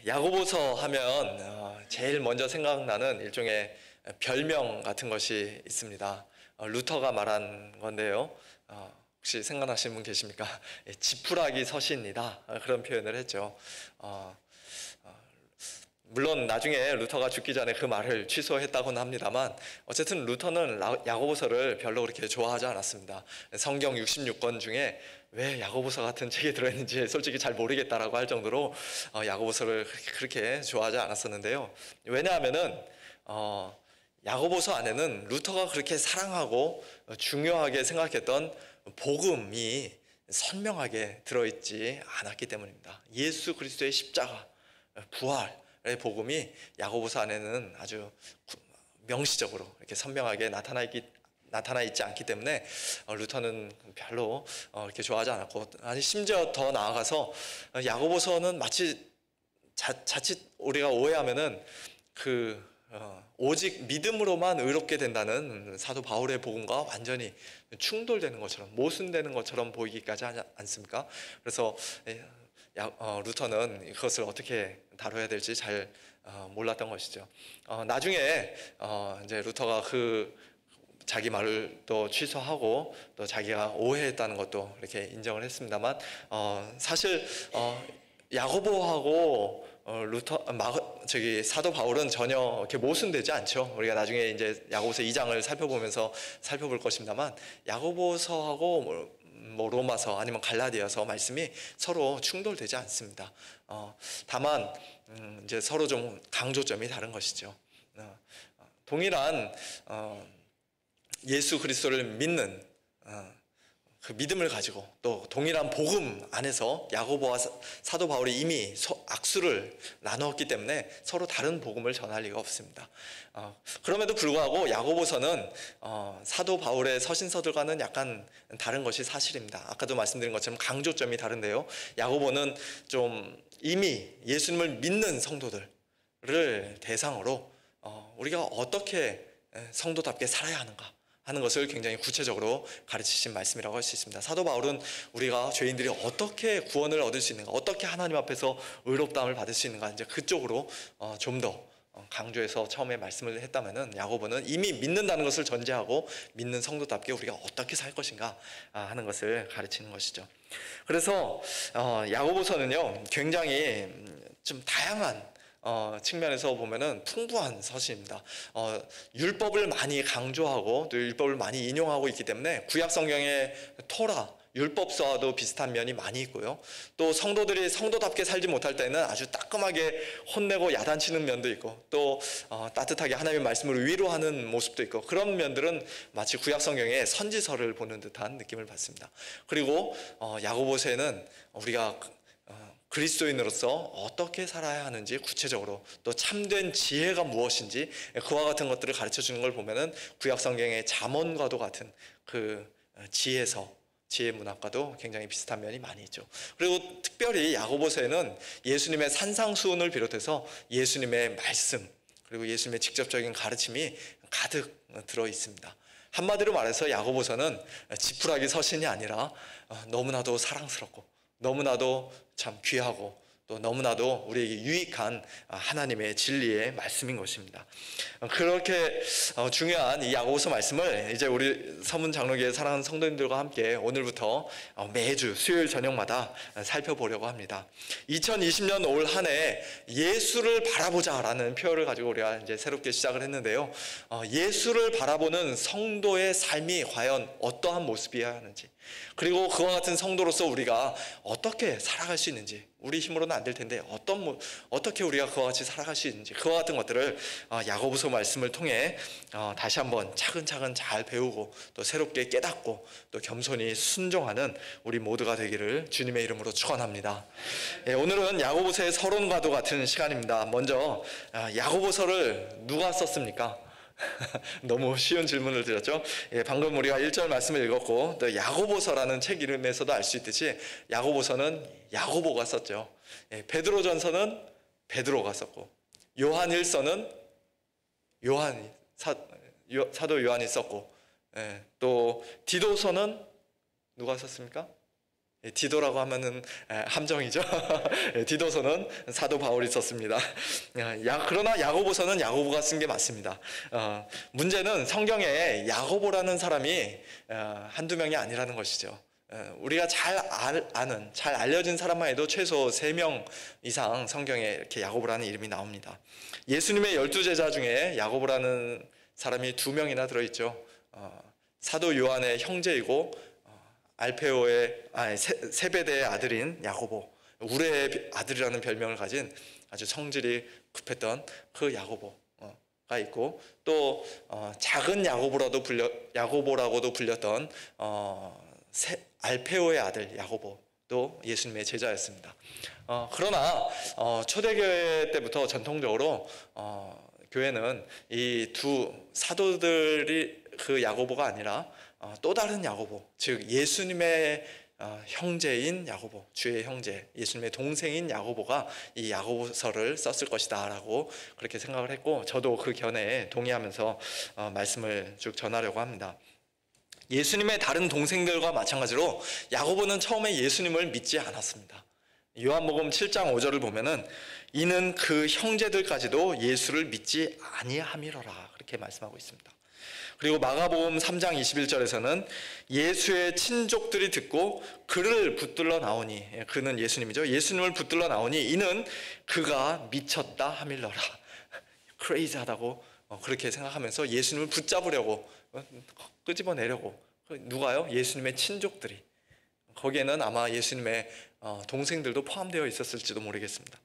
야고보서 하면 제일 먼저 생각나는 일종의 별명 같은 것이 있습니다. 루터가 말한 건데요. 혹시 생각나시는 분 계십니까? 지푸라기 서신이다, 그런 표현을 했죠. 물론 나중에 루터가 죽기 전에 그 말을 취소했다고는 합니다만, 어쨌든 루터는 야고보서를 별로 그렇게 좋아하지 않았습니다. 성경 66권 중에 왜 야고보서 같은 책이 들어있는지 솔직히 잘 모르겠다라고 할 정도로 야고보서를 그렇게 좋아하지 않았었는데요. 왜냐하면은 야고보서 안에는 루터가 그렇게 사랑하고 중요하게 생각했던 복음이 선명하게 들어있지 않았기 때문입니다. 예수 그리스도의 십자가, 부활 복음이 야고보서 안에는 아주 명시적으로 이렇게 선명하게 나타나 있지 않기 때문에 루터는 별로 이렇게 좋아하지 않았고, 아니 심지어 더 나아가서 야고보서는 마치 자칫 우리가 오해하면은 오직 믿음으로만 의롭게 된다는 사도 바울의 복음과 완전히 충돌되는 것처럼, 모순되는 것처럼 보이기까지 하지 않습니까? 그래서 루터는 그것을 어떻게 다뤄야 될지 잘 몰랐던 것이죠. 나중에 이제 루터가 자기 말을 또 취소하고 또 자기가 오해했다는 것도 이렇게 인정을 했습니다만, 사실 야고보하고 사도 바울은 전혀 이렇게 모순되지 않죠. 우리가 나중에 이제 야고보서 2장을 살펴볼 것입니다만, 야고보서하고 로마서 아니면 갈라디아서 말씀이 서로 충돌되지 않습니다. 다만 이제 서로 좀 강조점이 다른 것이죠. 동일한 예수 그리스도를 믿는 그 믿음을 가지고 또 동일한 복음 안에서 야고보와 사도 바울이 이미 악수를 나누었기 때문에 서로 다른 복음을 전할 리가 없습니다. 그럼에도 불구하고 야고보서는 사도 바울의 서신서들과는 약간 다른 것이 사실입니다. 아까도 말씀드린 것처럼 강조점이 다른데요. 야고보는 좀 이미 예수님을 믿는 성도들을 대상으로 우리가 어떻게 성도답게 살아야 하는가 하는 것을 굉장히 구체적으로 가르치신 말씀이라고 할 수 있습니다. 사도 바울은 우리가 죄인들이 어떻게 구원을 얻을 수 있는가, 어떻게 하나님 앞에서 의롭다함을 받을 수 있는가, 이제 그쪽으로 좀 더 강조해서 처음에 말씀을 했다면은, 야고보는 이미 믿는다는 것을 전제하고 믿는 성도답게 우리가 어떻게 살 것인가 하는 것을 가르치는 것이죠. 그래서 야고보서는요, 굉장히 좀 다양한 측면에서 보면은 풍부한 서신입니다. 율법을 많이 강조하고 또 율법을 많이 인용하고 있기 때문에 구약 성경의 토라, 율법서와도 비슷한 면이 많이 있고요. 또 성도들이 성도답게 살지 못할 때는 아주 따끔하게 혼내고 야단치는 면도 있고, 또 따뜻하게 하나님의 말씀을 위로하는 모습도 있고, 그런 면들은 마치 구약 성경의 선지서를 보는 듯한 느낌을 받습니다. 그리고 야고보서에는 우리가 그리스도인으로서 어떻게 살아야 하는지 구체적으로, 또 참된 지혜가 무엇인지 그와 같은 것들을 가르쳐 주는 걸 보면은 구약 성경의 잠언과도 같은 그 지혜 문학과도 굉장히 비슷한 면이 많이 있죠. 그리고 특별히 야고보서에는 예수님의 산상수훈을 비롯해서 예수님의 말씀, 그리고 예수님의 직접적인 가르침이 가득 들어 있습니다. 한마디로 말해서 야고보서는 지푸라기 서신이 아니라 너무나도 사랑스럽고 너무나도 참 귀하고 또 너무나도 우리에게 유익한 하나님의 진리의 말씀인 것입니다. 그렇게 중요한 이 야고보서 말씀을 이제 우리 서문 장로교회 사랑하는 성도님들과 함께 오늘부터 매주 수요일 저녁마다 살펴보려고 합니다. 2020년 올 한 해 예수를 바라보자라는 표현을 가지고 우리가 이제 새롭게 시작을 했는데요. 예수를 바라보는 성도의 삶이 과연 어떠한 모습이어야 하는지, 그리고 그와 같은 성도로서 우리가 어떻게 살아갈 수 있는지, 우리 힘으로는 안 될 텐데 어떻게 우리가 그와 같이 살아갈 수 있는지, 그와 같은 것들을 야고보서 말씀을 통해 다시 한번 차근차근 잘 배우고 또 새롭게 깨닫고 또 겸손히 순종하는 우리 모두가 되기를 주님의 이름으로 축원합니다. 오늘은 야고보서의 서론과도 같은 시간입니다. 먼저 야고보서를 누가 썼습니까? 너무 쉬운 질문을 드렸죠. 방금 우리가 1절 말씀을 읽었고, 또 야고보서라는 책 이름에서도 알 수 있듯이 야고보서는 야고보가 썼죠. 베드로전서는 베드로가 썼고, 요한일서는 사도 요한이 썼고, 또 디도서는 누가 썼습니까? 디도라고 하면은 함정이죠. 디도서는 사도 바울이 썼습니다. 그러나 야고보서는 야고보가 쓴 게 맞습니다. 문제는 성경에 야고보라는 사람이 한두 명이 아니라는 것이죠. 우리가 잘 아는, 잘 알려진 사람만 해도 최소 3명 이상 성경에 이렇게 야고보라는 이름이 나옵니다. 예수님의 12제자 중에 야고보라는 사람이 2명이나 들어있죠. 사도 요한의 형제이고 세베대의 아들인 야고보, 우레의 아들이라는 별명을 가진 아주 성질이 급했던 그 야고보가 있고, 또 작은 야고보라고도 불렸던 알페오의 아들 야고보도 예수님의 제자였습니다. 그러나 초대교회 때부터 전통적으로 교회는 이 두 사도들이 그 야고보가 아니라 또 다른 야고보, 즉 예수님의 형제인 야고보, 주의 형제, 예수님의 동생인 야고보가 이 야고보서를 썼을 것이다 라고 그렇게 생각을 했고, 저도 그 견해에 동의하면서 말씀을 쭉 전하려고 합니다. 예수님의 다른 동생들과 마찬가지로 야고보는 처음에 예수님을 믿지 않았습니다. 요한복음 7장 5절을 보면은 이는 그 형제들까지도 예수를 믿지 아니함이로라 그렇게 말씀하고 있습니다. 그리고 마가복음 3장 21절에서는 예수의 친족들이 듣고 그를 붙들러 나오니, 그는 예수님이죠. 예수님을 붙들러 나오니 이는 그가 미쳤다 하밀러라, 크레이지하다고 그렇게 생각하면서 예수님을 붙잡으려고 끄집어내려고. 누가요? 예수님의 친족들이. 거기에는 아마 예수님의 동생들도 포함되어 있었을지도 모르겠습니다.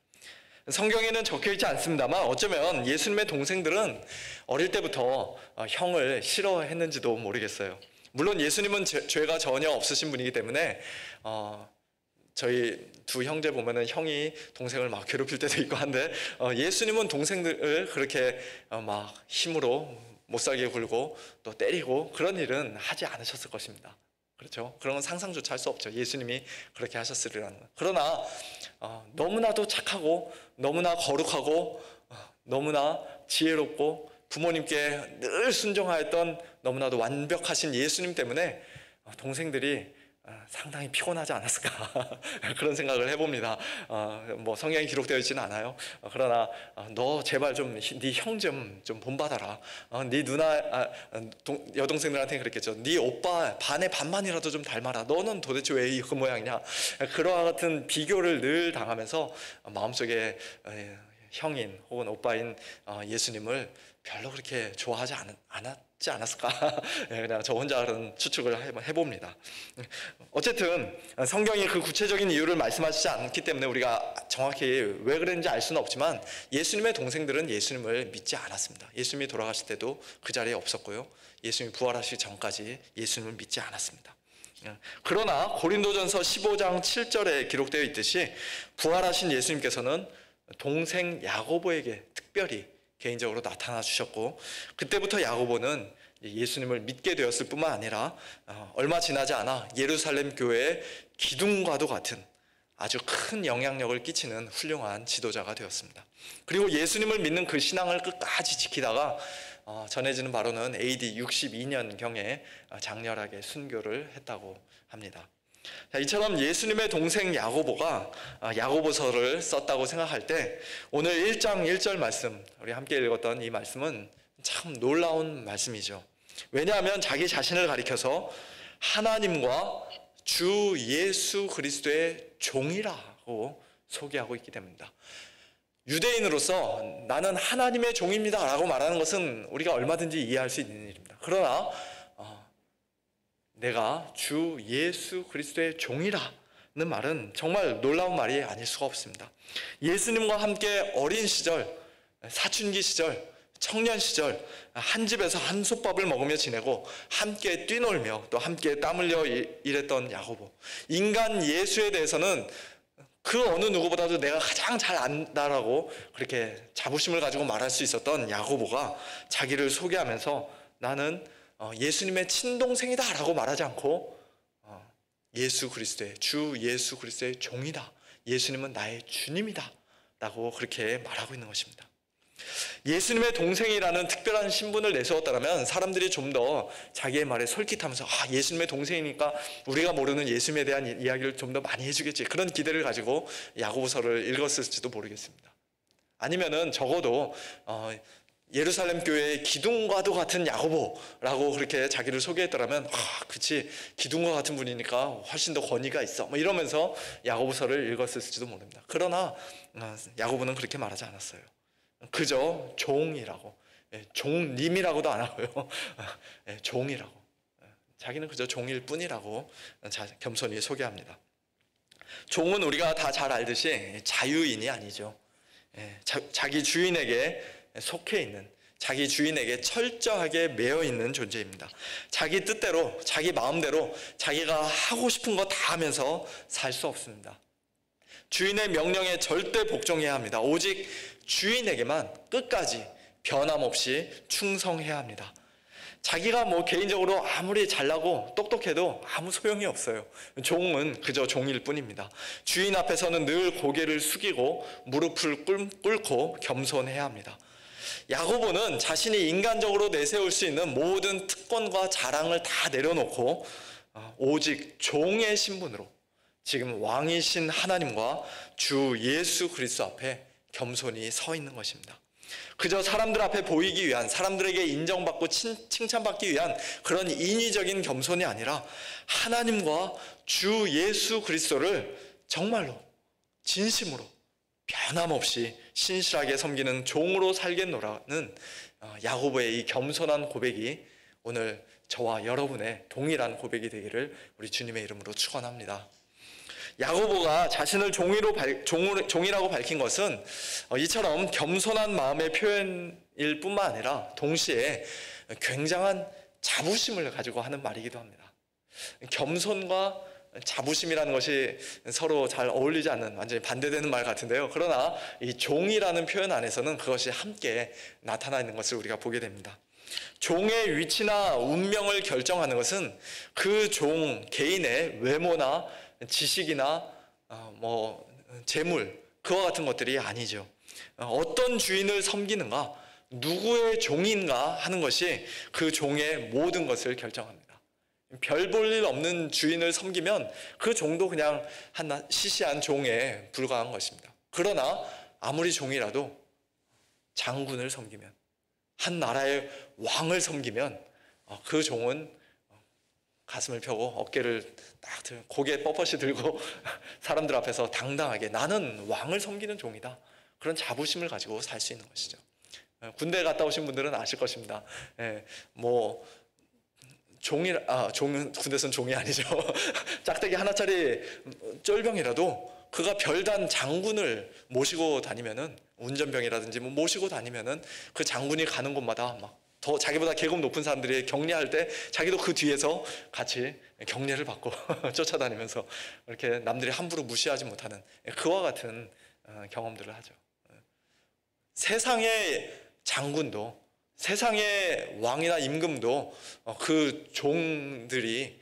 성경에는 적혀있지 않습니다만 어쩌면 예수님의 동생들은 어릴 때부터 형을 싫어했는지도 모르겠어요. 물론 예수님은 죄가 전혀 없으신 분이기 때문에 저희 두 형제 보면은 형이 동생을 막 괴롭힐 때도 있고 한데, 예수님은 동생들을 그렇게 막 힘으로 못살게 굴고 또 때리고 그런 일은 하지 않으셨을 것입니다. 그렇죠? 그런 건 상상조차 할 수 없죠. 예수님이 그렇게 하셨으리라는 건. 그러나 너무나도 착하고 너무나 거룩하고 너무나 지혜롭고 부모님께 늘 순종하였던 너무나도 완벽하신 예수님 때문에 동생들이 상당히 피곤하지 않았을까 그런 생각을 해봅니다. 뭐 성경에 기록되어 있지는 않아요. 그러나 너 제발 좀 네 형 좀 본받아라. 네 누나 여동생들한테 그랬겠죠. 네 오빠 반의 반만이라도 좀 닮아라. 너는 도대체 왜 그 모양이냐. 그러한 같은 비교를 늘 당하면서 마음속에 형인 혹은 오빠인 예수님을 별로 그렇게 좋아하지 않았지 않았을까. 그냥 저 혼자 그런 추측을 해봅니다. 어쨌든 성경이 그 구체적인 이유를 말씀하시지 않기 때문에 우리가 정확히 왜 그랬는지 알 수는 없지만 예수님의 동생들은 예수님을 믿지 않았습니다. 예수님이 돌아가실 때도 그 자리에 없었고요, 예수님이 부활하시기 전까지 예수님을 믿지 않았습니다. 그러나 고린도전서 15장 7절에 기록되어 있듯이 부활하신 예수님께서는 동생 야고보에게 특별히 개인적으로 나타나 주셨고, 그때부터 야고보는 예수님을 믿게 되었을 뿐만 아니라 얼마 지나지 않아 예루살렘 교회의 기둥과도 같은 아주 큰 영향력을 끼치는 훌륭한 지도자가 되었습니다. 그리고 예수님을 믿는 그 신앙을 끝까지 지키다가 전해지는 바로는 AD 62년경에 장렬하게 순교를 했다고 합니다. 이처럼 예수님의 동생 야고보가 야고보서를 썼다고 생각할 때 오늘 1장 1절 말씀, 우리 함께 읽었던 이 말씀은 참 놀라운 말씀이죠. 왜냐하면 자기 자신을 가리켜서 하나님과 주 예수 그리스도의 종이라고 소개하고 있기 때문입니다. 유대인으로서 나는 하나님의 종입니다 라고 말하는 것은 우리가 얼마든지 이해할 수 있는 일입니다. 그러나 내가 주 예수 그리스도의 종이라는 말은 정말 놀라운 말이 아닐 수가 없습니다. 예수님과 함께 어린 시절, 사춘기 시절, 청년 시절 한 집에서 한솥밥을 먹으며 지내고 함께 뛰놀며 또 함께 땀 흘려 일했던 야고보, 인간 예수에 대해서는 그 어느 누구보다도 내가 가장 잘 안다라고 그렇게 자부심을 가지고 말할 수 있었던 야고보가 자기를 소개하면서 나는 예수님의 친동생이다 라고 말하지 않고 예수 그리스도의, 주 예수 그리스도의 종이다, 예수님은 나의 주님이다 라고 그렇게 말하고 있는 것입니다. 예수님의 동생이라는 특별한 신분을 내세웠다면 사람들이 좀 더 자기의 말에 솔깃하면서 예수님의 동생이니까 우리가 모르는 예수님에 대한 이야기를 좀 더 많이 해주겠지, 그런 기대를 가지고 야고보서를 읽었을지도 모르겠습니다. 아니면은 적어도 예루살렘 교회의 기둥과도 같은 야고보라고 그렇게 자기를 소개했더라면 그치, 기둥과 같은 분이니까 훨씬 더 권위가 있어 이러면서 야고보서를 읽었을지도 모릅니다. 그러나 야고보는 그렇게 말하지 않았어요. 그저 종이라고, 종님이라고도 안 하고요. 종이라고, 자기는 그저 종일 뿐이라고 겸손히 소개합니다. 종은 우리가 다 잘 알듯이 자유인이 아니죠. 자기 주인에게 속해 있는, 자기 주인에게 철저하게 매여 있는 존재입니다. 자기 뜻대로, 자기 마음대로 자기가 하고 싶은 거 다 하면서 살 수 없습니다. 주인의 명령에 절대 복종해야 합니다. 오직 주인에게만 끝까지 변함없이 충성해야 합니다. 자기가 개인적으로 아무리 잘나고 똑똑해도 아무 소용이 없어요. 종은 그저 종일 뿐입니다. 주인 앞에서는 늘 고개를 숙이고 무릎을 꿇고 겸손해야 합니다. 야고보는 자신이 인간적으로 내세울 수 있는 모든 특권과 자랑을 다 내려놓고 오직 종의 신분으로 지금 왕이신 하나님과 주 예수 그리스도 앞에 겸손히 서 있는 것입니다. 그저 사람들 앞에 보이기 위한, 사람들에게 인정받고 칭찬받기 위한 그런 인위적인 겸손이 아니라 하나님과 주 예수 그리스도를 정말로 진심으로 변함없이 신실하게 섬기는 종으로 살겠노라는 야고보의 이 겸손한 고백이 오늘 저와 여러분의 동일한 고백이 되기를 우리 주님의 이름으로 축원합니다. 야고보가 자신을 종이라고 밝힌 것은 이처럼 겸손한 마음의 표현일 뿐만 아니라 동시에 굉장한 자부심을 가지고 하는 말이기도 합니다. 겸손과 자부심이라는 것이 서로 잘 어울리지 않는 완전히 반대되는 말 같은데요. 그러나 이 종이라는 표현 안에서는 그것이 함께 나타나 있는 것을 우리가 보게 됩니다. 종의 위치나 운명을 결정하는 것은 그 종 개인의 외모나 지식이나 재물, 그와 같은 것들이 아니죠. 어떤 주인을 섬기는가, 누구의 종인가 하는 것이 그 종의 모든 것을 결정합니다. 별 볼 일 없는 주인을 섬기면 그 종도 그냥 한 시시한 종에 불과한 것입니다. 그러나 아무리 종이라도 장군을 섬기면, 한 나라의 왕을 섬기면 그 종은 가슴을 펴고 어깨를 딱 들고 고개 뻣뻣이 들고 사람들 앞에서 당당하게 나는 왕을 섬기는 종이다, 그런 자부심을 가지고 살 수 있는 것이죠. 군대 갔다 오신 분들은 아실 것입니다. 종은 군대에서는 종이 아니죠. 짝대기 하나짜리 쫄병이라도 그가 별단 장군을 모시고 다니면은, 운전병이라든지 모시고 다니면은 그 장군이 가는 곳마다 막 더 자기보다 계급 높은 사람들이 격려할 때 자기도 그 뒤에서 같이 격려를 받고 쫓아다니면서 이렇게 남들이 함부로 무시하지 못하는 그와 같은 경험들을 하죠. 세상의 장군도, 세상의 왕이나 임금도 그 종들이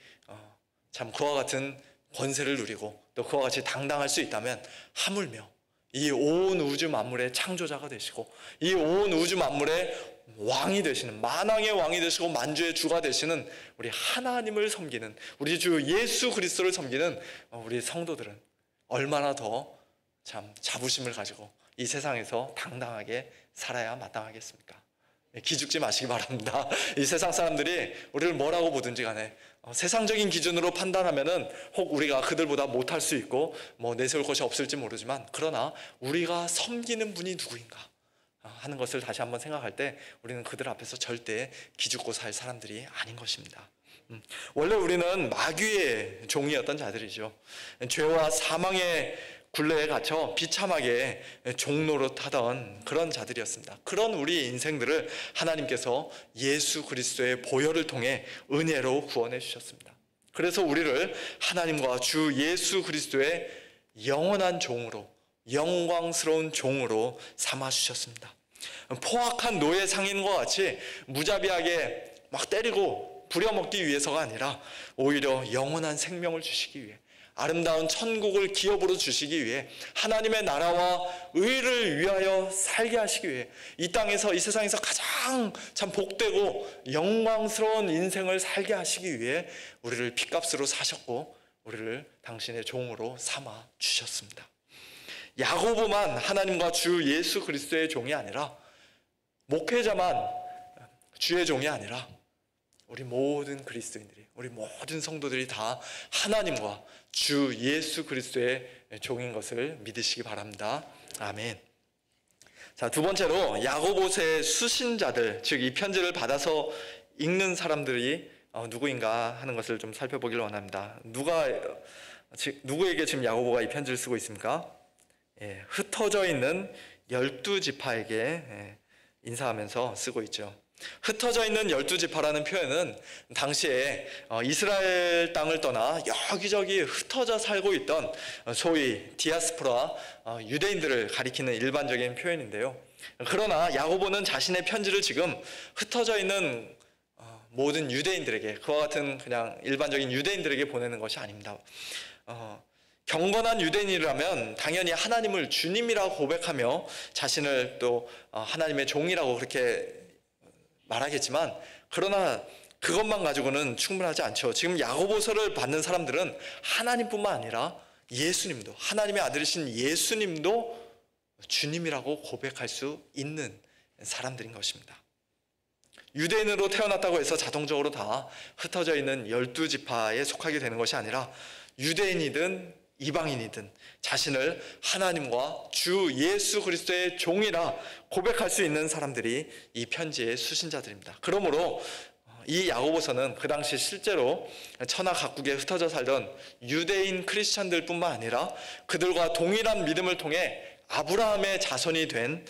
참 그와 같은 권세를 누리고 또 그와 같이 당당할 수 있다면, 하물며 이 온 우주 만물의 창조자가 되시고 이 온 우주 만물의 왕이 되시는, 만왕의 왕이 되시고 만주의 주가 되시는 우리 하나님을 섬기는, 우리 주 예수 그리스도를 섬기는 우리 성도들은 얼마나 더 참 자부심을 가지고 이 세상에서 당당하게 살아야 마땅하겠습니까? 기죽지 마시기 바랍니다. 이 세상 사람들이 우리를 뭐라고 보든지 간에 세상적인 기준으로 판단하면은 혹 우리가 그들보다 못할 수 있고 내세울 것이 없을지 모르지만, 그러나 우리가 섬기는 분이 누구인가 하는 것을 다시 한번 생각할 때 우리는 그들 앞에서 절대 기죽고 살 사람들이 아닌 것입니다. 원래 우리는 마귀의 종이었던 자들이죠. 죄와 사망의 굴레에 갇혀 비참하게 종노릇하던 그런 자들이었습니다. 그런 우리 인생들을 하나님께서 예수 그리스도의 보혈을 통해 은혜로 구원해 주셨습니다. 그래서 우리를 하나님과 주 예수 그리스도의 영원한 종으로, 영광스러운 종으로 삼아 주셨습니다. 포악한 노예 상인과 같이 무자비하게 막 때리고 부려먹기 위해서가 아니라 오히려 영원한 생명을 주시기 위해, 아름다운 천국을 기업으로 주시기 위해 하나님의 나라와 의를 위하여 살게 하시기 위해 이 땅에서, 이 세상에서 가장 참 복되고 영광스러운 인생을 살게 하시기 위해 우리를 핏값으로 사셨고 우리를 당신의 종으로 삼아 주셨습니다. 야고보만 하나님과 주 예수 그리스도의 종이 아니라, 목회자만 주의 종이 아니라 우리 모든 그리스도인들이, 우리 모든 성도들이 다 하나님과 주 예수 그리스도의 종인 것을 믿으시기 바랍니다. 아멘. 자, 두 번째로 야고보서의 수신자들, 즉 이 편지를 받아서 읽는 사람들이 누구인가 하는 것을 좀 살펴보기를 원합니다. 누구에게 지금 야고보가 이 편지를 쓰고 있습니까? 흩어져 있는 12지파에게 인사하면서 쓰고 있죠. 흩어져 있는 12지파라는 표현은 당시에 이스라엘 땅을 떠나 여기저기 흩어져 살고 있던 소위 디아스포라 유대인들을 가리키는 일반적인 표현인데요. 그러나 야고보는 자신의 편지를 지금 흩어져 있는 모든 유대인들에게, 그와 같은 그냥 일반적인 유대인들에게 보내는 것이 아닙니다. 경건한 유대인이라면 당연히 하나님을 주님이라고 고백하며 자신을 또 하나님의 종이라고 그렇게 말하겠지만, 그러나 그것만 가지고는 충분하지 않죠. 지금 야고보서를 받는 사람들은 하나님뿐만 아니라 예수님도, 하나님의 아들이신 예수님도 주님이라고 고백할 수 있는 사람들인 것입니다. 유대인으로 태어났다고 해서 자동적으로 다 흩어져 있는 12지파에 속하게 되는 것이 아니라 유대인이든 이방인이든 자신을 하나님과 주 예수 그리스도의 종이라 고백할 수 있는 사람들이 이 편지의 수신자들입니다. 그러므로 이 야고보서는 그 당시 실제로 천하 각국에 흩어져 살던 유대인 크리스찬들 뿐만 아니라 그들과 동일한 믿음을 통해 아브라함의 자손이 된,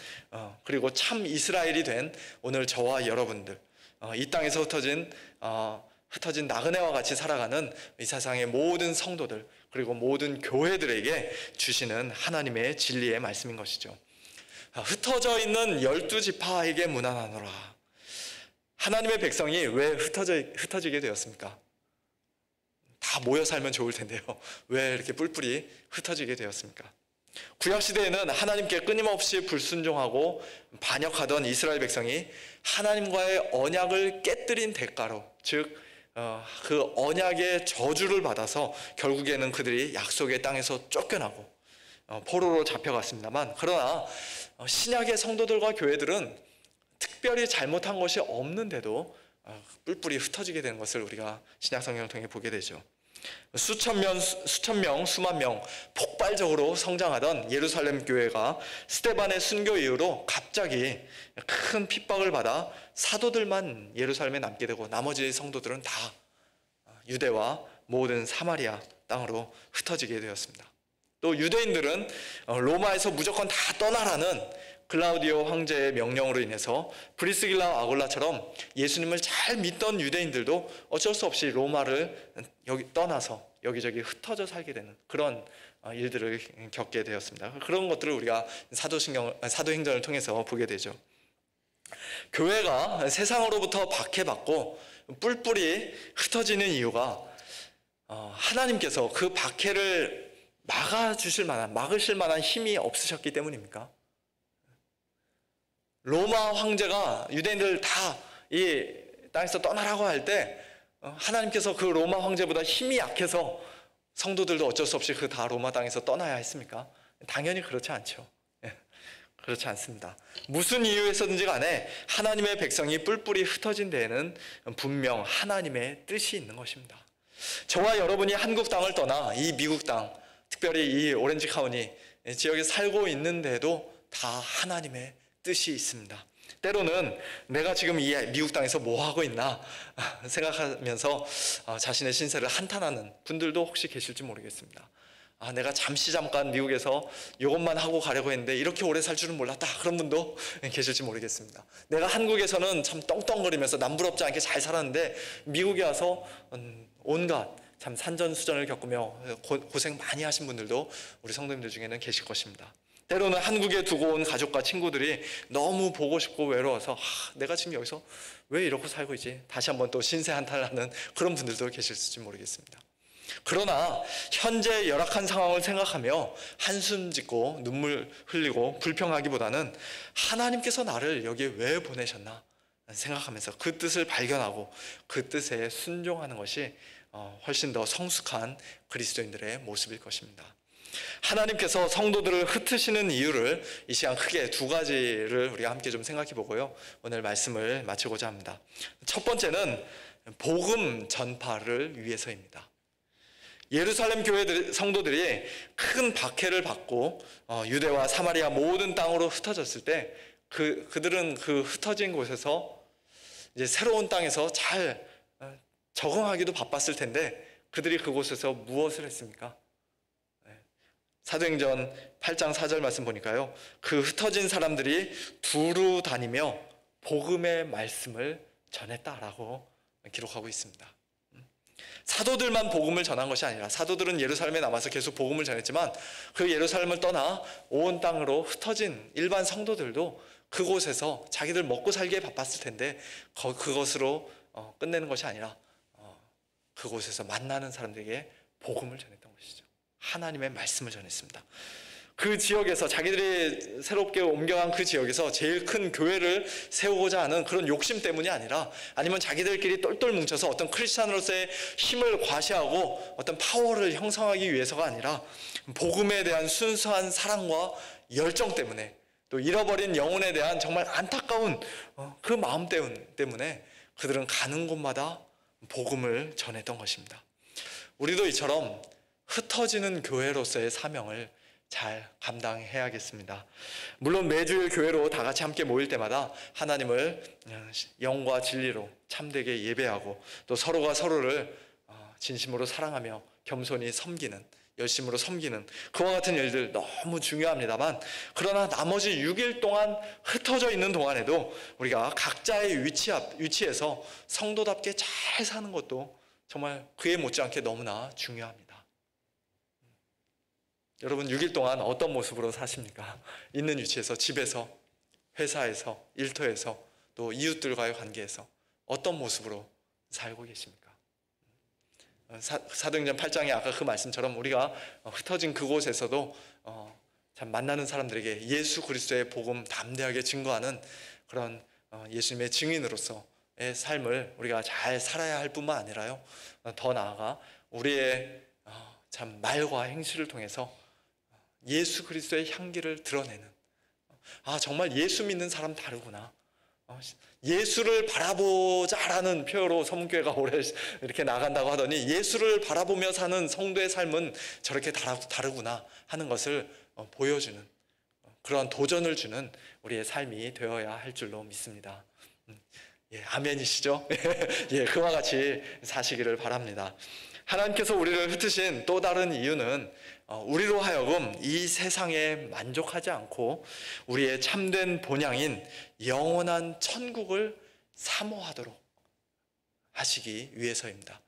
그리고 참 이스라엘이 된 오늘 저와 여러분들, 이 땅에서 흩어진 나그네와 같이 살아가는 이 세상의 모든 성도들, 그리고 모든 교회들에게 주시는 하나님의 진리의 말씀인 것이죠. 흩어져 있는 12지파에게 문안하노라. 하나님의 백성이 왜 흩어지게 되었습니까? 다 모여 살면 좋을 텐데요. 왜 이렇게 뿔뿔이 흩어지게 되었습니까? 구약시대에는 하나님께 끊임없이 불순종하고 반역하던 이스라엘 백성이 하나님과의 언약을 깨뜨린 대가로, 즉 그 언약의 저주를 받아서 결국에는 그들이 약속의 땅에서 쫓겨나고 포로로 잡혀갔습니다만, 그러나 신약의 성도들과 교회들은 특별히 잘못한 것이 없는데도 뿔뿔이 흩어지게 되는 것을 우리가 신약 성경을 통해 보게 되죠. 수천 명, 수만 명 폭발적으로 성장하던 예루살렘 교회가 스데반의 순교 이후로 갑자기 큰 핍박을 받아 사도들만 예루살렘에 남게 되고 나머지 성도들은 다 유대와 모든 사마리아 땅으로 흩어지게 되었습니다. 또 유대인들은 로마에서 무조건 다 떠나라는 글라우디오 황제의 명령으로 인해서 브리스길라와 아굴라처럼 예수님을 잘 믿던 유대인들도 어쩔 수 없이 로마를 떠나서 여기저기 흩어져 살게 되는 그런 일들을 겪게 되었습니다. 그런 것들을 우리가 사도행전을 통해서 보게 되죠. 교회가 세상으로부터 박해받고 뿔뿔이 흩어지는 이유가 하나님께서 그 박해를 막으실 만한 힘이 없으셨기 때문입니까? 로마 황제가 유대인들 다 이 땅에서 떠나라고 할 때 하나님께서 그 로마 황제보다 힘이 약해서 성도들도 어쩔 수 없이 그 다 로마 땅에서 떠나야 했습니까? 당연히 그렇지 않죠. 그렇지 않습니다. 무슨 이유에서든지 간에 하나님의 백성이 뿔뿔이 흩어진 데에는 분명 하나님의 뜻이 있는 것입니다. 저와 여러분이 한국 땅을 떠나 이 미국 땅, 특별히 이 오렌지 카운티 지역에 살고 있는데도 다 하나님의 뜻이 있습니다. 때로는 내가 지금 이 미국 땅에서 뭐 하고 있나 생각하면서 자신의 신세를 한탄하는 분들도 혹시 계실지 모르겠습니다. 내가 잠깐 미국에서 이것만 하고 가려고 했는데 이렇게 오래 살 줄은 몰랐다, 그런 분도 계실지 모르겠습니다. 내가 한국에서는 참 떵떵거리면서 남부럽지 않게 잘 살았는데 미국에 와서 온갖 참 산전수전을 겪으며 고생 많이 하신 분들도 우리 성도님들 중에는 계실 것입니다. 때로는 한국에 두고 온 가족과 친구들이 너무 보고 싶고 외로워서 내가 지금 여기서 왜 이러고 살고 있지? 다시 한번 또 신세 한탄을 하는 그런 분들도 계실지 모르겠습니다. 그러나 현재 열악한 상황을 생각하며 한숨 짓고 눈물 흘리고 불평하기보다는 하나님께서 나를 여기에 왜 보내셨나 생각하면서 그 뜻을 발견하고 그 뜻에 순종하는 것이 훨씬 더 성숙한 그리스도인들의 모습일 것입니다. 하나님께서 성도들을 흩으시는 이유를 이 시간 크게 두 가지를 우리가 함께 좀 생각해 보고요, 오늘 말씀을 마치고자 합니다. 첫 번째는 복음 전파를 위해서입니다. 예루살렘 교회 성도들이 큰 박해를 받고 유대와 사마리아 모든 땅으로 흩어졌을 때 그들은 그 흩어진 곳에서 이제 새로운 땅에서 잘 적응하기도 바빴을 텐데 그들이 그곳에서 무엇을 했습니까? 사도행전 8장 4절 말씀 보니까요, 그 흩어진 사람들이 두루 다니며 복음의 말씀을 전했다라고 기록하고 있습니다. 사도들만 복음을 전한 것이 아니라 사도들은 예루살렘에 남아서 계속 복음을 전했지만 그 예루살렘을 떠나 온 땅으로 흩어진 일반 성도들도 그곳에서 자기들 먹고 살기에 바빴을 텐데 그것으로 끝내는 것이 아니라 그곳에서 만나는 사람들에게 복음을 전했던 것이죠. 하나님의 말씀을 전했습니다. 그 지역에서 자기들이 새롭게 옮겨간 그 지역에서 제일 큰 교회를 세우고자 하는 그런 욕심 때문이 아니라, 아니면 자기들끼리 똘똘 뭉쳐서 어떤 크리스찬으로서의 힘을 과시하고 어떤 파워를 형성하기 위해서가 아니라 복음에 대한 순수한 사랑과 열정 때문에, 또 잃어버린 영혼에 대한 정말 안타까운 그 마음 때문에 그들은 가는 곳마다 복음을 전했던 것입니다. 우리도 이처럼 흩어지는 교회로서의 사명을 잘 감당해야겠습니다. 물론 매주일 교회로 다 같이 함께 모일 때마다 하나님을 영과 진리로 참되게 예배하고 또 서로가 서로를 진심으로 사랑하며 겸손히 섬기는, 열심으로 섬기는 그와 같은 일들 너무 중요합니다만, 그러나 나머지 6일 동안 흩어져 있는 동안에도 우리가 각자의 위치에서 성도답게 잘 사는 것도 정말 그에 못지않게 너무나 중요합니다. 여러분 6일 동안 어떤 모습으로 사십니까? 있는 위치에서, 집에서, 회사에서, 일터에서, 또 이웃들과의 관계에서 어떤 모습으로 살고 계십니까? 사도행전 8장의 아까 그 말씀처럼 우리가 흩어진 그곳에서도 참 만나는 사람들에게 예수 그리스도의 복음 담대하게 증거하는 그런 예수님의 증인으로서의 삶을 우리가 잘 살아야 할 뿐만 아니라요, 더 나아가 우리의 참 말과 행실을 통해서 예수 그리스도의 향기를 드러내는, 정말 예수 믿는 사람 다르구나, 예수를 바라보자라는 표현으로 서문교회가 올해 이렇게 나간다고 하더니 예수를 바라보며 사는 성도의 삶은 저렇게 다르구나 하는 것을 보여주는, 그러한 도전을 주는 우리의 삶이 되어야 할 줄로 믿습니다. 예, 아멘이시죠? 예, 그와 같이 사시기를 바랍니다. 하나님께서 우리를 흩으신 또 다른 이유는 우리로 하여금 이 세상에 만족하지 않고 우리의 참된 본향인 영원한 천국을 사모하도록 하시기 위해서입니다.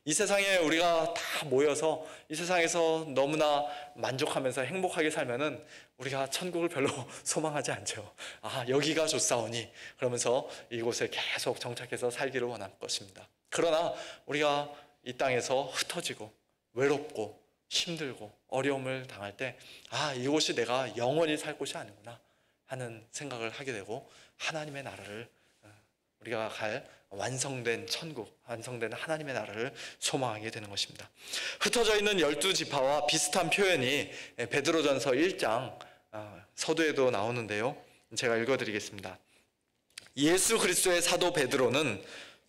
이 세상에 우리가 다 모여서 이 세상에서 너무나 만족하면서 행복하게 살면은 우리가 천국을 별로 소망하지 않죠. 여기가 좋사오니 그러면서 이곳에 계속 정착해서 살기를 원할 것입니다. 그러나 우리가 이 땅에서 흩어지고 외롭고 힘들고 어려움을 당할 때 이곳이 내가 영원히 살 곳이 아니구나 하는 생각을 하게 되고, 하나님의 나라를, 우리가 갈 완성된 천국, 완성된 하나님의 나라를 소망하게 되는 것입니다. 흩어져 있는 12지파와 비슷한 표현이 베드로전서 1장 서두에도 나오는데요, 제가 읽어드리겠습니다. 예수 그리스도의 사도 베드로는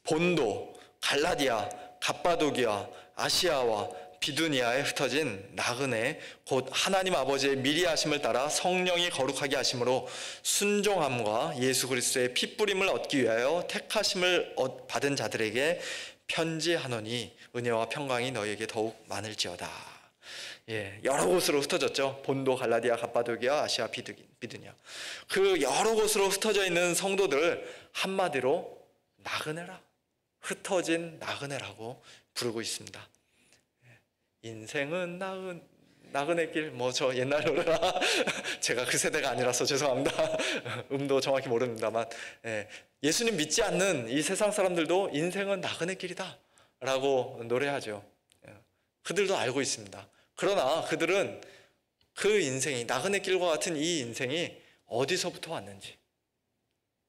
본도, 갈라디아, 갑바도기아, 아시아와 비두니아에 흩어진 나그네 곧 하나님 아버지의 미리 하심을 따라 성령이 거룩하게 하심으로 순종함과 예수 그리스도의 핏부림을 얻기 위하여 택하심을 받은 자들에게 편지하노니 은혜와 평강이 너희에게 더욱 많을지어다. 예, 여러 곳으로 흩어졌죠. 본도, 갈라디아, 갑바도기아, 아시아, 비두니아. 그 여러 곳으로 흩어져 있는 성도들을 한마디로 나그네라, 흩어진 나그네라고 부르고 있습니다. 인생은 나그네길, 저 옛날 노래라 제가 그 세대가 아니라서 죄송합니다. 음도 정확히 모릅니다만, 예수님 믿지 않는 이 세상 사람들도 인생은 나그네길이다 라고 노래하죠. 그들도 알고 있습니다. 그러나 그들은 그 인생이, 나그네 길과 같은 이 인생이 어디서부터 왔는지,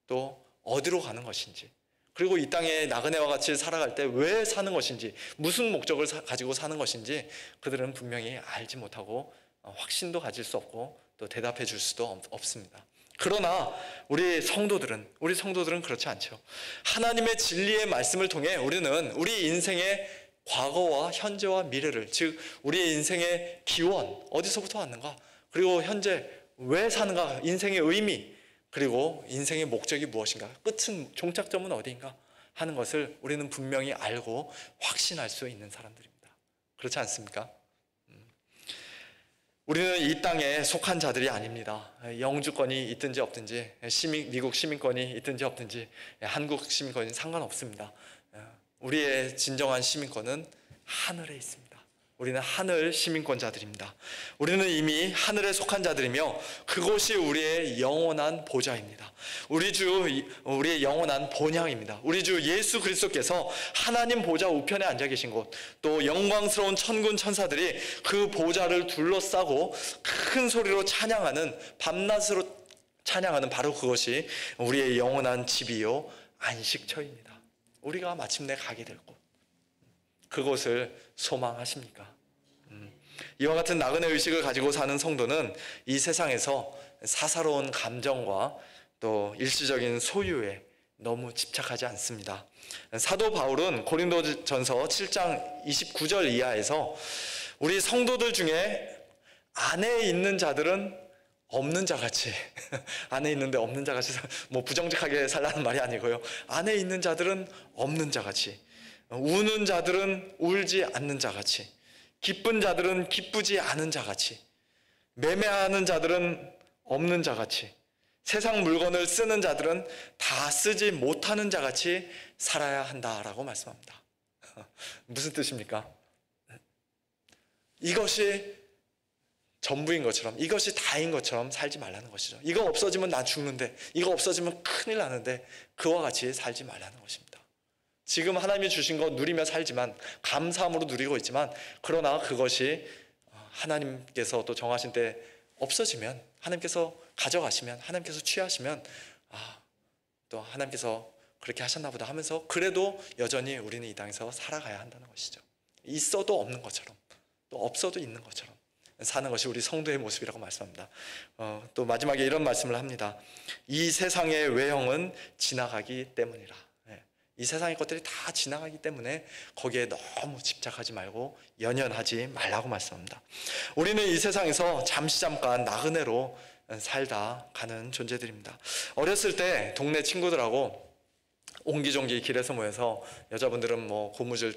또 어디로 가는 것인지, 그리고 이 땅에 나그네와 같이 살아갈 때 왜 사는 것인지, 무슨 목적을 가지고 사는 것인지 그들은 분명히 알지 못하고 확신도 가질 수 없고 또 대답해 줄 수도 없습니다. 그러나 우리 성도들은 그렇지 않죠. 하나님의 진리의 말씀을 통해 우리는 우리 인생의 과거와 현재와 미래를, 즉 우리의 인생의 기원, 어디서부터 왔는가, 그리고 현재 왜 사는가, 인생의 의미, 그리고 인생의 목적이 무엇인가, 끝은, 종착점은 어디인가 하는 것을 우리는 분명히 알고 확신할 수 있는 사람들입니다. 그렇지 않습니까? 우리는 이 땅에 속한 자들이 아닙니다. 영주권이 있든지 없든지, 미국 시민권이 있든지 없든지, 한국 시민권이 상관없습니다. 우리의 진정한 시민권은 하늘에 있습니다. 우리는 하늘 시민권자들입니다. 우리는 이미 하늘에 속한 자들이며 그곳이 우리의 영원한 보좌입니다. 우리의 영원한 본향입니다. 우리 주 예수 그리스도께서 하나님 보좌 우편에 앉아 계신 곳, 또 영광스러운 천군 천사들이 그 보좌를 둘러싸고 큰 소리로 찬양하는, 밤낮으로 찬양하는 바로 그것이 우리의 영원한 집이요 안식처입니다. 우리가 마침내 가게 될 곳, 그것을 소망하십니까? 이와 같은 나그네 의식을 가지고 사는 성도는 이 세상에서 사사로운 감정과 또 일시적인 소유에 너무 집착하지 않습니다. 사도 바울은 고린도전서 7장 29절 이하에서 우리 성도들 중에 안에 있는 자들은 없는 자같이 안에 있는데 없는 자같이, 뭐 부정직하게 살라는 말이 아니고요, 안에 있는 자들은 없는 자같이, 우는 자들은 울지 않는 자같이, 기쁜 자들은 기쁘지 않은 자같이, 매매하는 자들은 없는 자같이, 세상 물건을 쓰는 자들은 다 쓰지 못하는 자같이 살아야 한다라고 말씀합니다. 무슨 뜻입니까? 이것이 전부인 것처럼, 이것이 다인 것처럼 살지 말라는 것이죠. 이거 없어지면 나 죽는데, 이거 없어지면 큰일 나는데, 그와 같이 살지 말라는 것입니다. 지금 하나님이 주신 것 누리며 살지만, 감사함으로 누리고 있지만, 그러나 그것이 하나님께서 또 정하신 때 없어지면, 하나님께서 가져가시면, 하나님께서 취하시면, 또 하나님께서 그렇게 하셨나 보다 하면서 그래도 여전히 우리는 이 땅에서 살아가야 한다는 것이죠. 있어도 없는 것처럼, 또 없어도 있는 것처럼 사는 것이 우리 성도의 모습이라고 말씀합니다. 또 마지막에 이런 말씀을 합니다. 이 세상의 외형은 지나가기 때문이라. 이 세상의 것들이 다 지나가기 때문에 거기에 너무 집착하지 말고 연연하지 말라고 말씀합니다. 우리는 이 세상에서 잠깐 나그네로 살다 가는 존재들입니다. 어렸을 때 동네 친구들하고 옹기종기 길에서 모여서, 여자분들은 뭐 고무줄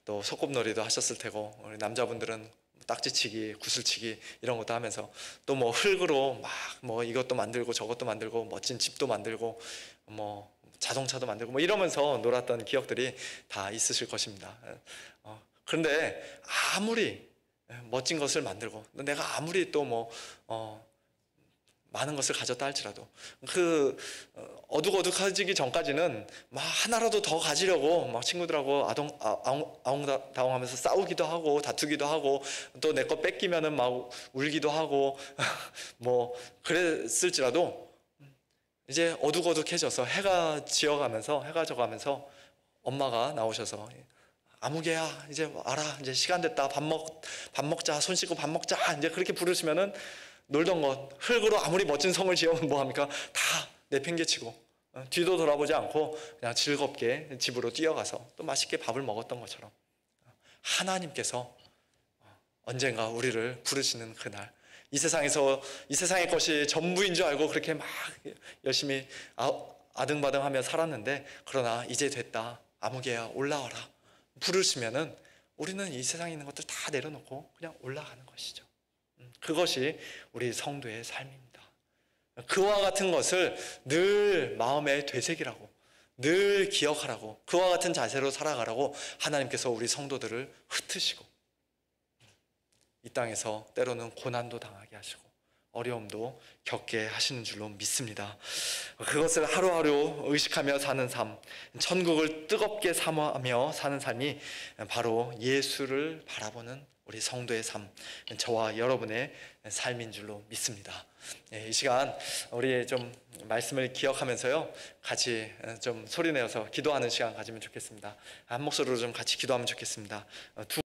또 소꿉놀이도 하셨을 테고, 우리 남자분들은 딱지치기, 구슬치기 이런 것도 하면서, 또 뭐 흙으로 막 이것도 만들고 저것도 만들고 멋진 집도 만들고 뭐 자동차도 만들고 뭐 이러면서 놀았던 기억들이 다 있으실 것입니다. 그런데 아무리 멋진 것을 만들고, 내가 아무리 또 많은 것을 가졌다 할지라도 어둑어둑해지기 전까지는 하나라도 더 가지려고 막 친구들하고 아웅다웅하면서 싸우기도 하고 다투기도 하고, 또 내 거 뺏기면은 막 울기도 하고 뭐 그랬을지라도, 이제 어둑어둑해져서 해가 져가면서 엄마가 나오셔서, 아무개야 이제 와라, 이제 시간 됐다, 밥 먹자, 손 씻고 밥 먹자, 이제 그렇게 부르시면은 놀던 것, 흙으로 아무리 멋진 성을 지으면 뭐합니까? 다 내팽개치고 뒤도 돌아보지 않고 그냥 즐겁게 집으로 뛰어가서 또 맛있게 밥을 먹었던 것처럼, 하나님께서 언젠가 우리를 부르시는 그날, 이 세상의 것이 전부인 줄 알고 그렇게 막 열심히 아등바등하며 살았는데, 그러나 이제 됐다, 아무개야 올라와라 부르시면은 우리는 이 세상에 있는 것들 다 내려놓고 그냥 올라가는 것이죠. 그것이 우리 성도의 삶입니다. 그와 같은 것을 늘 마음에 되새기라고, 늘 기억하라고, 그와 같은 자세로 살아가라고 하나님께서 우리 성도들을 흩으시고 이 땅에서 때로는 고난도 당하게 하시고 어려움도 겪게 하시는 줄로 믿습니다. 그것을 하루하루 의식하며 사는 삶, 천국을 뜨겁게 사모하며 사는 삶이 바로 예수를 바라보는 우리 성도의 삶, 저와 여러분의 삶인 줄로 믿습니다. 이 시간 우리 좀 말씀을 기억하면서요, 같이 좀 소리내어서 기도하는 시간 가지면 좋겠습니다. 한 목소리로 좀 같이 기도하면 좋겠습니다.